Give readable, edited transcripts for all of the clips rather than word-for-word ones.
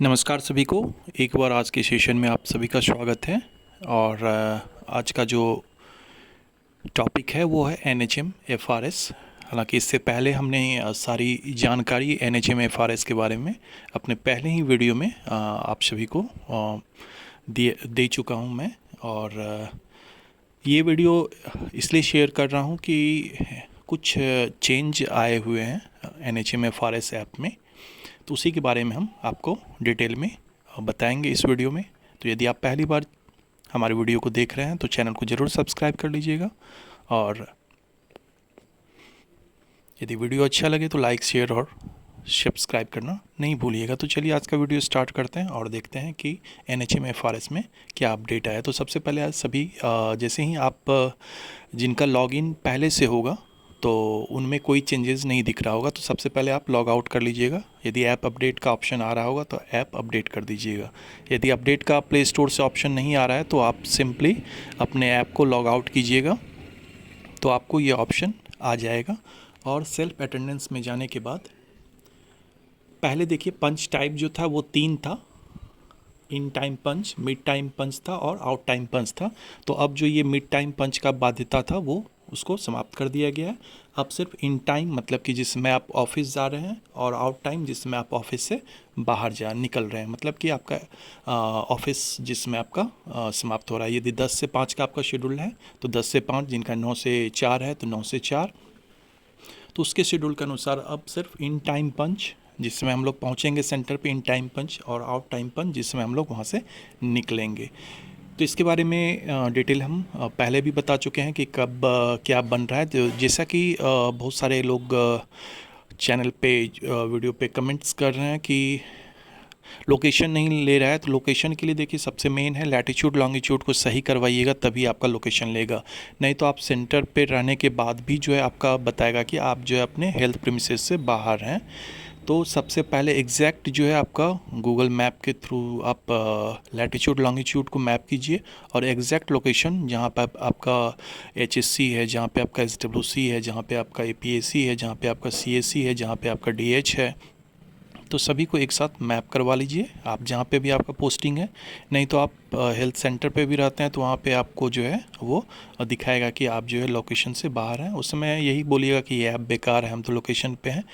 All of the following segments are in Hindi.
नमस्कार सभी को। एक बार आज के सेशन में आप सभी का स्वागत है। और आज का जो टॉपिक है वो है NHM FRS। हालांकि इससे पहले हमने सारी जानकारी NHM FRS के बारे में अपने पहले ही वीडियो में आप सभी को दे चुका हूं मैं। और ये वीडियो इसलिए शेयर कर रहा हूं कि कुछ चेंज आए हुए हैं NHM FRS ऐप में, तो उसी के बारे में हम आपको डिटेल में बताएंगे इस वीडियो में। तो यदि आप पहली बार हमारे वीडियो को देख रहे हैं तो चैनल को ज़रूर सब्सक्राइब कर लीजिएगा, और यदि वीडियो अच्छा लगे तो लाइक, शेयर और सब्सक्राइब करना नहीं भूलिएगा। तो चलिए आज का वीडियो स्टार्ट करते हैं और देखते हैं कि NHM FRS में क्या अपडेट आया। तो सबसे पहले आज सभी जैसे ही आप जिनका लॉगिन पहले से होगा तो उनमें कोई चेंजेस नहीं दिख रहा होगा, तो सबसे पहले आप लॉग आउट कर लीजिएगा। यदि ऐप अपडेट का ऑप्शन आ रहा होगा तो ऐप अपडेट कर दीजिएगा। यदि अपडेट का प्ले स्टोर से ऑप्शन नहीं आ रहा है तो आप सिंपली अपने ऐप को लॉग आउट कीजिएगा, तो आपको ये ऑप्शन आ जाएगा। और सेल्फ अटेंडेंस में जाने के बाद पहले देखिए पंच टाइप जो था वो 3 था, in time punch, mid time punch था और आउट टाइम पंच था। तो अब जो ये मिड टाइम पंच का बाध्यता था वो उसको समाप्त कर दिया गया है। अब सिर्फ इन टाइम मतलब कि जिसमें आप ऑफिस जा रहे हैं, और आउट टाइम जिसमें आप ऑफिस से बाहर निकल रहे हैं, मतलब कि आपका ऑफिस जिसमें आपका समाप्त हो रहा है। यदि 10 से 5 का आपका शेड्यूल है तो 10 से 5, जिनका 9 से 4 है तो 9 से 4। तो उसके शेड्यूल के अनुसार अब सिर्फ इन टाइम पंच जिसमें हम लोग पहुँचेंगे सेंटर पे, इन टाइम पंच, और आउट टाइम पंच जिसमें हम लोग वहाँ से निकलेंगे। तो इसके बारे में डिटेल हम पहले भी बता चुके हैं कि कब क्या बन रहा है। तो जैसा कि बहुत सारे लोग चैनल पे वीडियो पे कमेंट्स कर रहे हैं कि लोकेशन नहीं ले रहा है, तो लोकेशन के लिए देखिए सबसे मेन है लैटिट्यूड लॉन्गिट्यूड को सही करवाइएगा, तभी आपका लोकेशन लेगा। नहीं तो आप सेंटर पे रहने के बाद भी जो है आपका बताएगा कि आप जो है अपने हेल्थ प्रीमिसेस से बाहर हैं। तो सबसे पहले एग्जैक्ट जो है आपका गूगल मैप के थ्रू आप लैटिट्यूड लॉन्गिट्यूड को मैप कीजिए, और एग्जैक्ट लोकेशन जहाँ पे आपका HSC है, जहाँ पे आपका SWC है, जहाँ पे आपका APAC है, जहाँ पे आपका CAC है, जहाँ पे आपका DH है, तो सभी को एक साथ मैप करवा लीजिए आप जहाँ पे भी आपका पोस्टिंग है। नहीं तो आप हेल्थ सेंटर पे भी रहते हैं तो वहाँ पे आपको जो है वो दिखाएगा कि आप जो है लोकेशन से बाहर हैं। उस समय यही बोलिएगा कि ये ऐप बेकार है, हम तो लोकेशन पे हैं।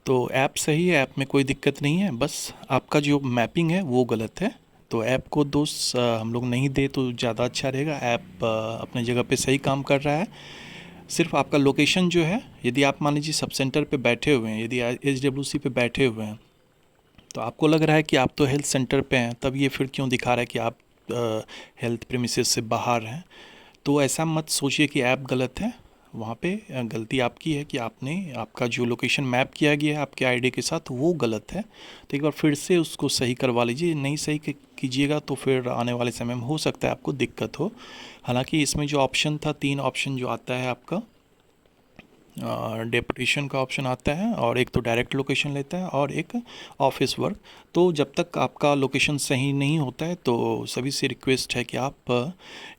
तो ऐप सही है, ऐप में कोई दिक्कत नहीं है, बस आपका जो मैपिंग है वो गलत है। तो ऐप को दोष हम लोग नहीं दे तो ज़्यादा अच्छा रहेगा। ऐप अपने जगह पे सही काम कर रहा है। सिर्फ आपका लोकेशन जो है, यदि आप मान लीजिए सब सेंटर पे बैठे हुए हैं, यदि SWC पे बैठे हुए हैं, तो आपको लग रहा है कि आप तो हेल्थ सेंटर पे हैं, तब ये फिर क्यों दिखा रहा है कि आप हेल्थ प्रीमिसेस से बाहर हैं। तो ऐसा मत सोचिए कि ऐप गलत है। वहाँ पे गलती आपकी है कि आपने आपका जो लोकेशन मैप किया गया है आपके आईडी के साथ वो गलत है। तो एक बार फिर से उसको सही करवा लीजिए। नहीं सही कीजिएगा तो फिर आने वाले समय में हो सकता है आपको दिक्कत हो। हालांकि इसमें जो ऑप्शन था, 3 ऑप्शन जो आता है आपका, डेपुटेशन का ऑप्शन आता है, और एक तो डायरेक्ट लोकेशन लेता है, और एक ऑफिस वर्क। तो जब तक आपका लोकेशन सही नहीं होता है तो सभी से रिक्वेस्ट है कि आप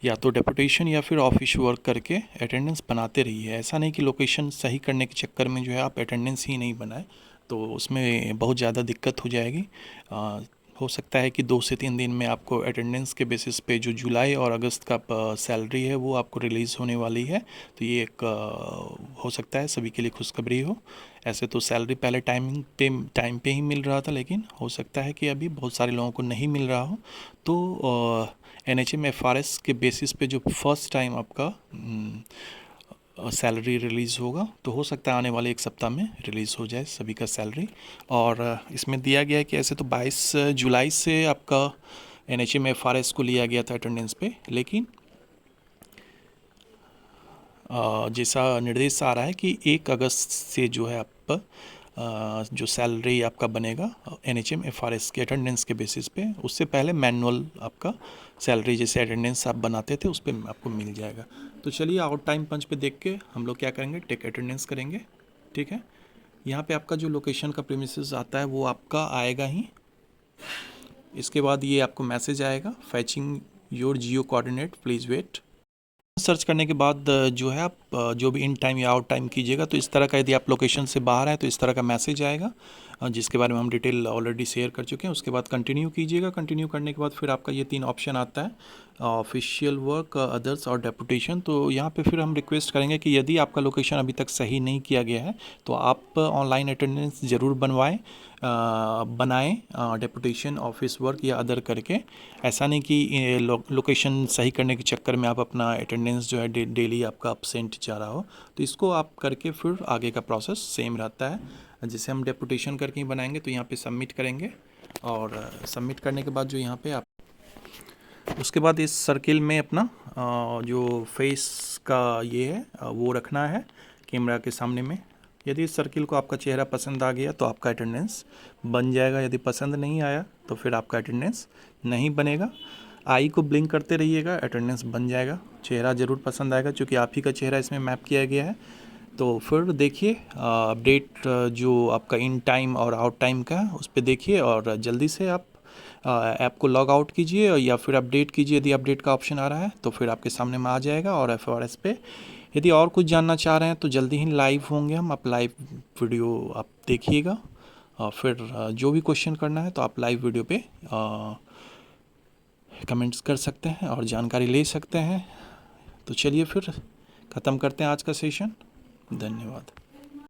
या तो डेपुटेशन या फिर ऑफिस वर्क करके अटेंडेंस बनाते रहिए। ऐसा नहीं कि लोकेशन सही करने के चक्कर में जो है आप अटेंडेंस ही नहीं बनाए, तो उसमें बहुत ज़्यादा दिक्कत हो जाएगी। हो सकता है कि 2 से 3 दिन में आपको अटेंडेंस के बेसिस पे जो जुलाई और अगस्त का सैलरी है वो आपको रिलीज़ होने वाली है। तो ये एक हो सकता है सभी के लिए खुशखबरी हो। ऐसे तो सैलरी पहले टाइम पे ही मिल रहा था, लेकिन हो सकता है कि अभी बहुत सारे लोगों को नहीं मिल रहा हो। तो NHM FRS के बेसिस पे जो फर्स्ट टाइम आपका सैलरी रिलीज़ होगा, तो हो सकता है आने वाले 1 सप्ताह में रिलीज़ हो जाए सभी का सैलरी। और इसमें दिया गया है कि ऐसे तो 22 जुलाई से आपका NHM FRS को लिया गया था अटेंडेंस पे, लेकिन जैसा निर्देश आ रहा है कि 1 अगस्त से जो है आप जो सैलरी आपका बनेगा NHM FRS के अटेंडेंस के बेसिस पे, उससे पहले मैनुअल आपका सैलरी जैसे अटेंडेंस आप बनाते थे उस पर आपको मिल जाएगा। तो चलिए आउट टाइम पंच पे देख के हम लोग क्या करेंगे, टेक अटेंडेंस करेंगे। ठीक है, यहाँ पे आपका जो लोकेशन का प्रीमिसेस आता है वो आपका आएगा ही। इसके बाद ये आपको मैसेज आएगा, fetching your geo coordinate, please wait. Search करने के बाद जो है आप जो भी इन टाइम या आउट टाइम कीजिएगा तो इस तरह का, यदि आप लोकेशन से बाहर हैं तो इस तरह का मैसेज आएगा, जिसके बारे में हम डिटेल ऑलरेडी शेयर कर चुके हैं। उसके बाद कंटिन्यू कीजिएगा। कंटिन्यू करने के बाद फिर आपका ये 3 ऑप्शन आता है, ऑफिशियल वर्क, अदर्स और डेपुटेशन। तो यहाँ पे फिर हम रिक्वेस्ट करेंगे कि यदि आपका लोकेशन अभी तक सही नहीं किया गया है तो आप ऑनलाइन अटेंडेंस ज़रूर बनाएं, डेपुटेशन, ऑफिस वर्क या अदर करके। ऐसा नहीं कि लोकेशन सही करने के चक्कर में आप अपना अटेंडेंस जो है डेली आपका अपसेंट जा रहा हो। तो इसको आप करके फिर आगे का प्रोसेस सेम रहता है। जैसे हम डेपुटेशन करके ही बनाएंगे तो यहाँ पे सबमिट करेंगे, और सबमिट करने के बाद जो यहाँ पे आप उसके बाद इस सर्किल में अपना जो फेस का ये है वो रखना है कैमरा के सामने में। यदि इस सर्किल को आपका चेहरा पसंद आ गया तो आपका अटेंडेंस बन जाएगा, यदि पसंद नहीं आया तो फिर आपका अटेंडेंस नहीं बनेगा। आई को ब्लिंक करते रहिएगा, अटेंडेंस बन जाएगा। चेहरा ज़रूर पसंद आएगा क्योंकि आप ही का चेहरा इसमें मैप किया गया है। तो फिर देखिए अपडेट जो आपका इन टाइम और आउट टाइम का है उस पर देखिए, और जल्दी से आप ऐप को लॉग आउट कीजिए या फिर अपडेट कीजिए। यदि अपडेट का ऑप्शन आ रहा है तो फिर आपके सामने में आ जाएगा। और FORS पे यदि और कुछ जानना चाह रहे हैं तो जल्दी ही लाइव होंगे हम, आप लाइव वीडियो आप देखिएगा। और फिर जो भी क्वेश्चन करना है तो आप लाइव वीडियो पे कमेंट्स कर सकते हैं और जानकारी ले सकते हैं। तो चलिए फिर ख़त्म करते हैं आज का सेशन। धन्यवाद।